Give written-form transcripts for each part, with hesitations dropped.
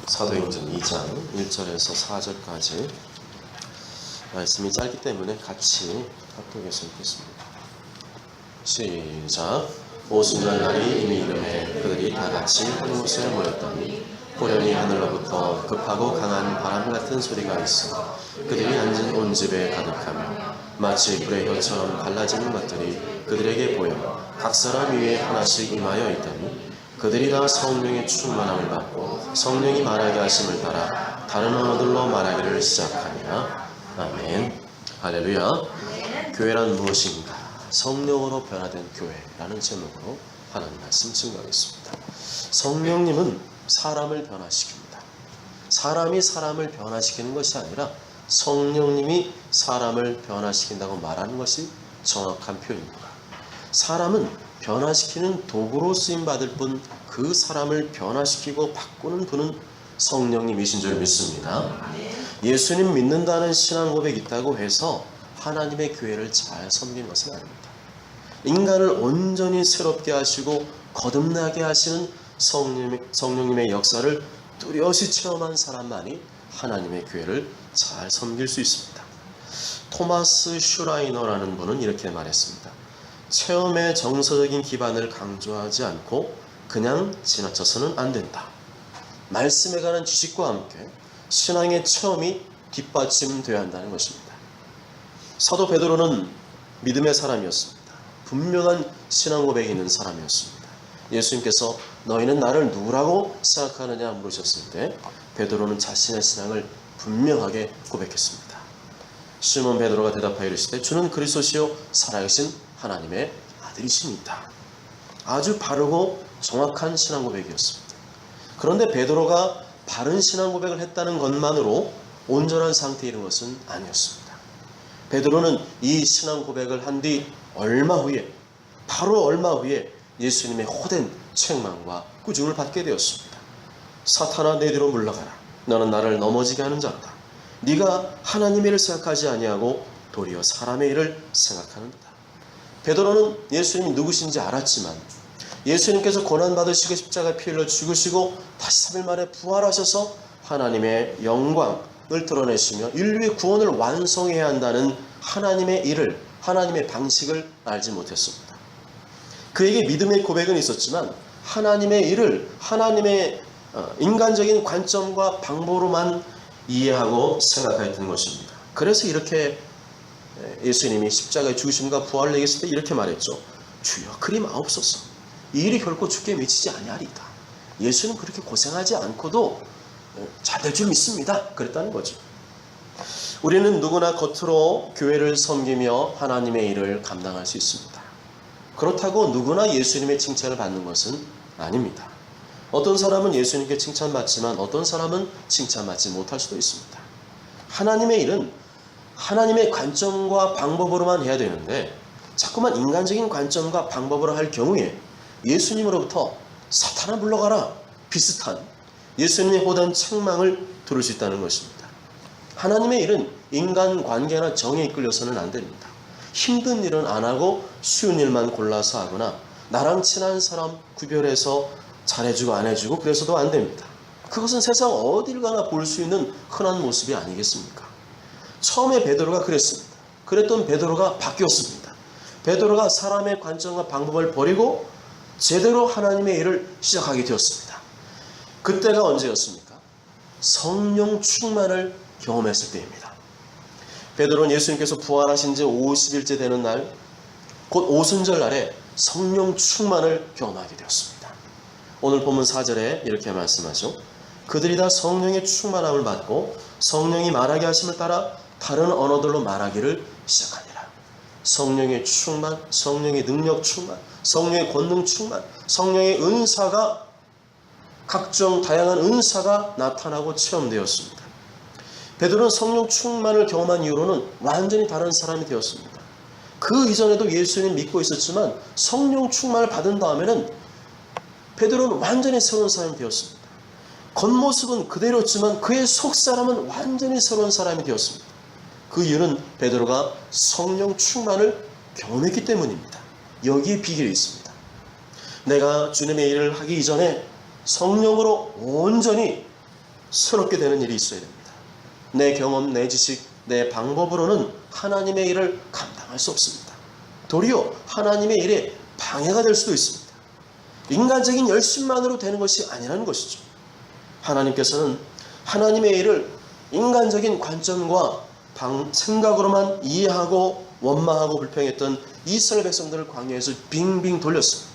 사도행전 2장 1절에서 4절까지 말씀이 짧기 때문에 같이 합독해서 읽겠습니다. 시작. 오순절 날이 이미 이름에 그들이 다 같이 한 곳에 모였더니 호련히 하늘로부터 급하고 강한 바람 같은 소리가 있어 그들이 앉은 온 집에 가득하며 마치 불의 혀처럼 갈라지는 것들이 그들에게 보여 각 사람 위에 하나씩 임하여 있더니 그들이 다 성령의 충만함을 받고 성령이 말하게 하심을 따라 다른 언어들로 말하기를 시작하니라. 아멘. 할렐루야. 교회란 무엇인가? 성령으로 변화된 교회라는 제목으로 하나님 말씀 증거하겠습니다. 성령님은 사람을 변화시킵니다. 사람이 사람을 변화시키는 것이 아니라 성령님이 사람을 변화시킨다고 말하는 것이 정확한 표현입니다. 사람은 변화시키는 도구로 쓰임받을 뿐 그 사람을 변화시키고 바꾸는 분은 성령님이신 줄 믿습니다. 예수님 믿는다는 신앙 고백이 있다고 해서 하나님의 교회를 잘 섬기는 것은 아닙니다. 인간을 온전히 새롭게 하시고 거듭나게 하시는 성령님의 역사를 뚜렷이 체험한 사람만이 하나님의 교회를 잘 섬길 수 있습니다. 토마스 슈라이너라는 분은 이렇게 말했습니다. 체험의 정서적인 기반을 강조하지 않고 그냥 지나쳐서는 안 된다. 말씀에 관한 지식과 함께 신앙의 체험이 뒷받침되어야 한다는 것입니다. 사도 베드로는 믿음의 사람이었습니다. 분명한 신앙 고백이 있는 사람이었습니다. 예수님께서 너희는 나를 누구라고 생각하느냐 물으셨을 때 베드로는 자신의 신앙을 분명하게 고백했습니다. 시몬 베드로가 대답하여 이르시되 주는 그리스도시요 살아계신 하나님의 아들이십니다. 아주 바르고 정확한 신앙 고백이었습니다. 그런데 베드로가 바른 신앙 고백을 했다는 것만으로 온전한 상태에 이른 것은 아니었습니다. 베드로는 이 신앙 고백을 한 뒤 바로 얼마 후에 예수님의 호된 책망과 꾸중을 받게 되었습니다. 사탄아 내 뒤로 물러가라. 너는 나를 넘어지게 하는 자로다. 네가 하나님의 일을 생각하지 아니하고 도리어 사람의 일을 생각하는도다. 베드로는 예수님이 누구신지 알았지만 예수님께서 고난받으시고 십자가에 피 흘려 죽으시고 다시 3일 만에 부활하셔서 하나님의 영광을 드러내시며 인류의 구원을 완성해야 한다는 하나님의 일을, 하나님의 방식을 알지 못했습니다. 그에게 믿음의 고백은 있었지만 하나님의 일을 하나님의 인간적인 관점과 방법으로만 이해하고 생각했던 것입니다. 그래서 이렇게 예수님이 십자가에 죽으심과 부활을 얘기했을 때 이렇게 말했죠. 주여 그리 마옵소서. 이 일이 결코 주께 미치지 아니하리이다. 예수는 그렇게 고생하지 않고도 잘 될 줄 믿습니다. 그랬다는 거죠. 우리는 누구나 겉으로 교회를 섬기며 하나님의 일을 감당할 수 있습니다. 그렇다고 누구나 예수님의 칭찬을 받는 것은 아닙니다. 어떤 사람은 예수님께 칭찬받지만 어떤 사람은 칭찬받지 못할 수도 있습니다. 하나님의 일은 하나님의 관점과 방법으로만 해야 되는데 자꾸만 인간적인 관점과 방법으로 할 경우에 예수님으로부터 사탄아 물러가라 비슷한 예수님의 호된 책망을 들을 수 있다는 것입니다. 하나님의 일은 인간관계나 정에 이끌려서는 안 됩니다. 힘든 일은 안 하고 쉬운 일만 골라서 하거나 나랑 친한 사람 구별해서 잘해주고 안 해주고 그래서도 안 됩니다. 그것은 세상 어딜 가나 볼 수 있는 흔한 모습이 아니겠습니까? 처음에 베드로가 그랬습니다. 그랬던 베드로가 바뀌었습니다. 베드로가 사람의 관점과 방법을 버리고 제대로 하나님의 일을 시작하게 되었습니다. 그때가 언제였습니까? 성령 충만을 경험했을 때입니다. 베드로는 예수님께서 부활하신 지 50일째 되는 날, 곧 오순절 날에 성령 충만을 경험하게 되었습니다. 오늘 본문 4절에 이렇게 말씀하죠. 그들이 다 성령의 충만함을 받고 성령이 말하게 하심을 따라 다른 언어들로 말하기를 시작하니라. 성령의 충만, 성령의 능력 충만, 성령의 권능 충만, 성령의 은사가 각종 다양한 은사가 나타나고 체험되었습니다. 베드로는 성령 충만을 경험한 이후로는 완전히 다른 사람이 되었습니다. 그 이전에도 예수님 믿고 있었지만 성령 충만을 받은 다음에는 베드로는 완전히 새로운 사람이 되었습니다. 겉모습은 그대로였지만 그의 속사람은 완전히 새로운 사람이 되었습니다. 그 이유는 베드로가 성령 충만을 경험했기 때문입니다. 여기에 비결이 있습니다. 내가 주님의 일을 하기 이전에 성령으로 온전히 새롭게 되는 일이 있어야 됩니다. 내 경험, 내 지식, 내 방법으로는 하나님의 일을 감당할 수 없습니다. 도리어 하나님의 일에 방해가 될 수도 있습니다. 인간적인 열심만으로 되는 것이 아니라는 것이죠. 하나님께서는 하나님의 일을 인간적인 관점과 생각으로만 이해하고 원망하고 불평했던 이스라엘 백성들을 광야에서 빙빙 돌렸습니다.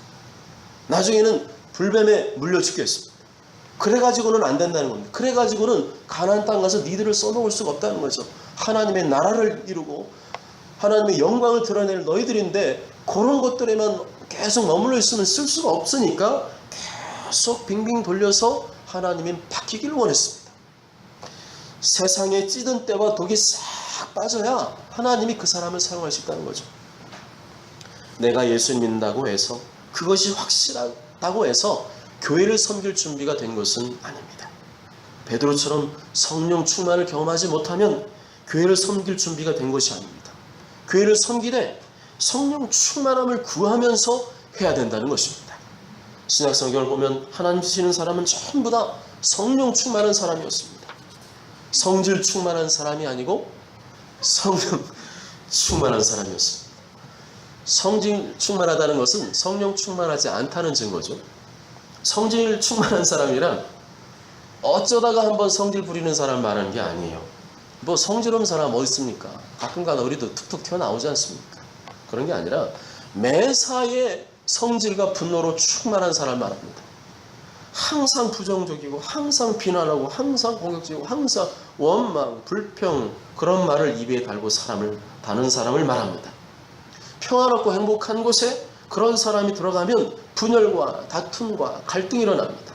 나중에는 불뱀에 물려 죽겠습니다. 그래가지고는 안 된다는 겁니다. 그래가지고는 가나안 땅 가서 니들을 써먹을 수가 없다는 거죠. 하나님의 나라를 이루고 하나님의 영광을 드러낼 너희들인데 그런 것들에만 계속 머물러 있으면 쓸 수가 없으니까 계속 빙빙 돌려서 하나님이 바뀌길 원했습니다. 세상에 찌든 때와 독이 싹 빠져야 하나님이 그 사람을 사용할 수 있다는 거죠. 내가 예수 믿는다고 해서 그것이 확실하다고 해서 교회를 섬길 준비가 된 것은 아닙니다. 베드로처럼 성령 충만을 경험하지 못하면 교회를 섬길 준비가 된 것이 아닙니다. 교회를 섬기되 성령 충만함을 구하면서 해야 된다는 것입니다. 신약 성경을 보면 하나님 주시는 사람은 전부 다 성령 충만한 사람이었습니다. 성질 충만한 사람이 아니고 성령 충만한 사람이었습니다. 성질 충만하다는 것은 성령 충만하지 않다는 증거죠. 성질 충만한 사람이란 어쩌다가 한번 성질 부리는 사람 말하는 게 아니에요. 뭐 성질 없는 사람 어디 있습니까? 가끔가다 우리도 툭툭 튀어나오지 않습니까? 그런 게 아니라 매사에 성질과 분노로 충만한 사람 말합니다. 항상 부정적이고 항상 비난하고 항상 공격적이고 항상 원망, 불평 그런 말을 입에 달고 다는 사람을 말합니다. 평화롭고 행복한 곳에 그런 사람이 들어가면 분열과 다툼과 갈등이 일어납니다.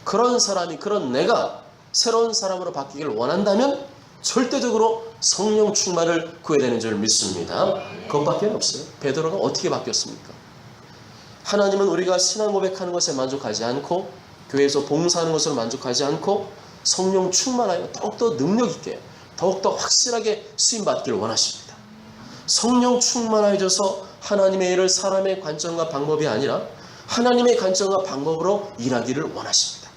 그런 사람이 그런 내가 새로운 사람으로 바뀌기를 원한다면 절대적으로 성령 충만을 구해야 되는 줄 믿습니다. 그것밖에 없어요. 베드로가 어떻게 바뀌었습니까? 하나님은 우리가 신앙 고백하는 것에 만족하지 않고 교회에서 봉사하는 것으로 만족하지 않고 성령 충만하여 더욱더 능력 있게 더욱더 확실하게 쓰임받기를 원하십니다. 성령 충만해져서 하나님의 일을 사람의 관점과 방법이 아니라 하나님의 관점과 방법으로 일하기를 원하십니다.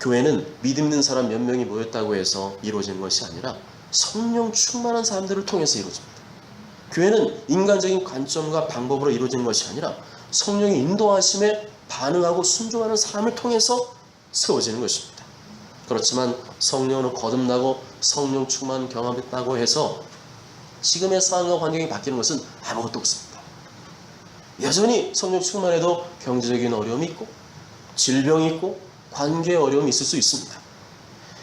교회는 믿음 있는 사람 몇 명이 모였다고 해서 이루어진 것이 아니라 성령 충만한 사람들을 통해서 이루어집니다. 교회는 인간적인 관점과 방법으로 이루어진 것이 아니라 성령의 인도하심에 반응하고 순종하는 사람을 통해서 세워지는 것입니다. 그렇지만 성령으로 거듭나고 성령 충만 경험했다고 해서 지금의 상황과 환경이 바뀌는 것은 아무것도 없습니다. 여전히 성령 충만해도 경제적인 어려움이 있고 질병이 있고 관계의 어려움이 있을 수 있습니다.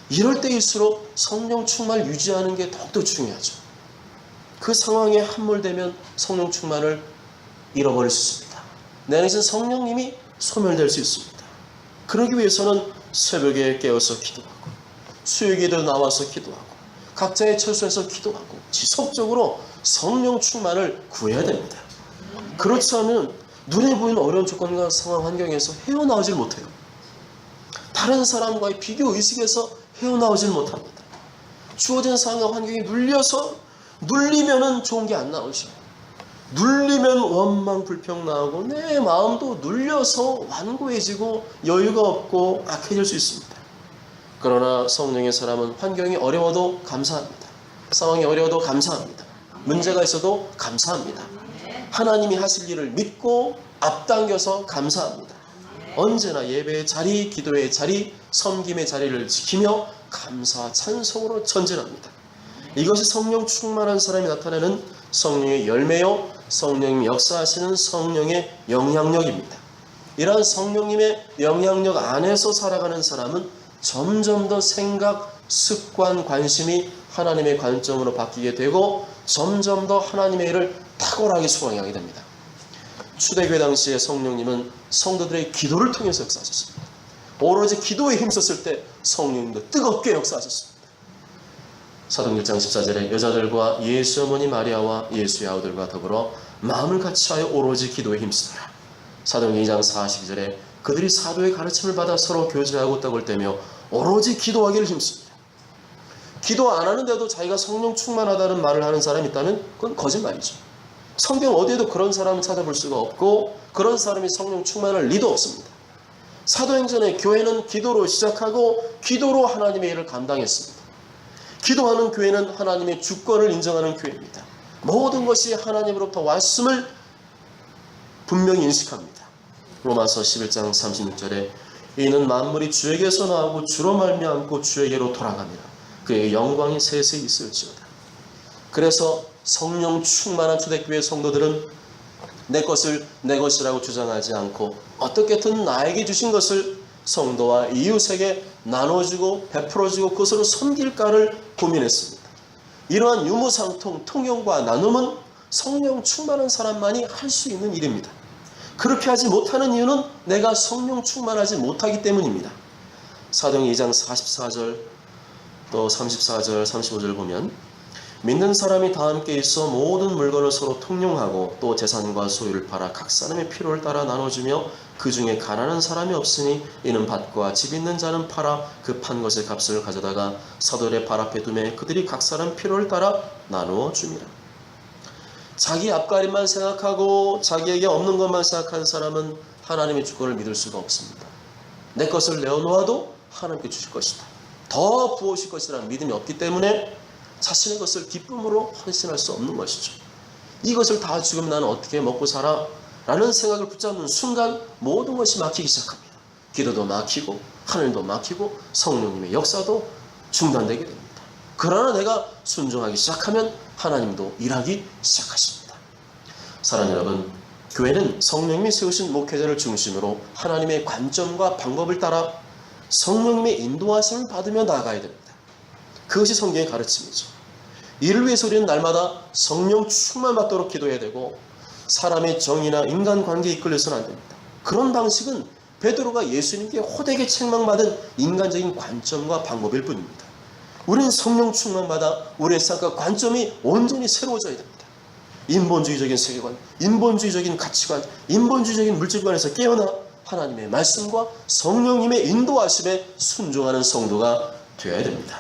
이럴 때일수록 성령 충만을 유지하는 게 더욱더 중요하죠. 그 상황에 함몰되면 성령 충만을 잃어버릴 수 있습니다. 내 안에서 성령님이 소멸될 수 있습니다. 그러기 위해서는 새벽에 깨어서 기도하고 수요일에도 나와서 기도하고 각자의 처소에서 기도하고 지속적으로 성령 충만을 구해야 됩니다. 그렇지 않으면 눈에 보이는 어려운 조건과 상황 환경에서 헤어나오질 못해요. 다른 사람과의 비교 의식에서 헤어나오질 못합니다. 주어진 상황과 환경이 눌리면은 좋은 게 안 나오죠. 눌리면 원망 불평 나오고 내 마음도 눌려서 완고해지고 여유가 없고 악해질 수 있습니다. 그러나 성령의 사람은 환경이 어려워도 감사합니다. 상황이 어려워도 감사합니다. 문제가 있어도 감사합니다. 하나님이 하실 일을 믿고 앞당겨서 감사합니다. 언제나 예배의 자리, 기도의 자리, 섬김의 자리를 지키며 감사, 찬송으로 전진합니다. 이것이 성령 충만한 사람이 나타내는 성령의 열매요, 성령님이 역사하시는 성령의 영향력입니다. 이러한 성령님의 영향력 안에서 살아가는 사람은 점점 더 생각, 습관, 관심이 하나님의 관점으로 바뀌게 되고 점점 더 하나님의 일을 탁월하게 수행하게 됩니다. 초대교회 당시에 성령님은 성도들의 기도를 통해서 역사하셨습니다. 오로지 기도에 힘썼을 때 성령님도 뜨겁게 역사하셨습니다. 사도행 1장 14절에 여자들과 예수 어머니 마리아와 예수의 아우들과 더불어 마음을 같이하여 오로지 기도에 힘쓰더라. 사도행 2장 42절에 그들이 사도의 가르침을 받아 서로 교제하고 떡을 떼며 오로지 기도하기를 힘씁니다. 기도 안 하는데도 자기가 성령 충만하다는 말을 하는 사람이 있다면 그건 거짓말이죠. 성경 어디에도 그런 사람을 찾아볼 수가 없고 그런 사람이 성령 충만할 리도 없습니다. 사도행전의 교회는 기도로 시작하고 기도로 하나님의 일을 감당했습니다. 기도하는 교회는 하나님의 주권을 인정하는 교회입니다. 모든 것이 하나님으로부터 왔음을 분명히 인식합니다. 로마서 11장 36절에 이는 만물이 주에게서 나오고 주로 말미암고 주에게로 돌아갑니다. 그의 영광이 세세히 있을지어다. 그래서 성령 충만한 초대교회 성도들은 내 것을 내 것이라고 주장하지 않고 어떻게든 나에게 주신 것을 성도와 이웃에게 나눠주고 베풀어주고 그것으로 섬길까를 고민했습니다. 이러한 유무상통, 통용과 나눔은 성령 충만한 사람만이 할 수 있는 일입니다. 그렇게 하지 못하는 이유는 내가 성령 충만하지 못하기 때문입니다. 사도행 2장 44절 또 34절 35절 보면 믿는 사람이 다 함께 있어 모든 물건을 서로 통용하고 또 재산과 소유를 팔아 각 사람의 필요를 따라 나눠주며 그 중에 가난한 사람이 없으니 이는 밭과 집 있는 자는 팔아 그 판 것의 값을 가져다가 사도들의 발 앞에 두매 그들이 각 사람 필요를 따라 나누어 줍니다. 자기 앞가림만 생각하고 자기에게 없는 것만 생각하는 사람은 하나님의 주권을 믿을 수가 없습니다. 내 것을 내어놓아도 하나님께 주실 것이다. 더 부어주실 것이라는 믿음이 없기 때문에 자신의 것을 기쁨으로 헌신할 수 없는 것이죠. 이것을 다 죽으면 나는 어떻게 먹고 살아? 라는 생각을 붙잡는 순간 모든 것이 막히기 시작합니다. 기도도 막히고 하늘도 막히고 성령님의 역사도 중단되게 됩니다. 그러나 내가 순종하기 시작하면 하나님도 일하기 시작하십니다. 사랑하는 여러분, 교회는 성령님이 세우신 목회자를 중심으로 하나님의 관점과 방법을 따라 성령님의 인도하심을 받으며 나아가야 됩니다. 그것이 성경의 가르침이죠. 이를 위해서 우리는 날마다 성령 충만 받도록 기도해야 되고 사람의 정의나 인간관계에 이끌려서는 안 됩니다. 그런 방식은 베드로가 예수님께 호되게 책망받은 인간적인 관점과 방법일 뿐입니다. 우리는 성령 충만받아 우리의 생각과 관점이 온전히 새로워져야 됩니다. 인본주의적인 세계관, 인본주의적인 가치관, 인본주의적인 물질관에서 깨어나 하나님의 말씀과 성령님의 인도하심에 순종하는 성도가 되어야 됩니다.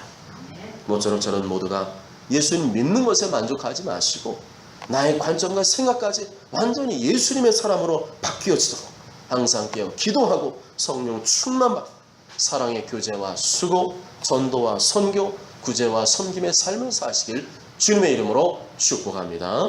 모처럼 저는 모두가 예수님 믿는 것에 만족하지 마시고 나의 관점과 생각까지 완전히 예수님의 사람으로 바뀌어지도록 항상 깨어 기도하고 성령 충만받고 사랑의 교제와 수고, 전도와 선교, 구제와 섬김의 삶을 사시길 주님의 이름으로 축복합니다.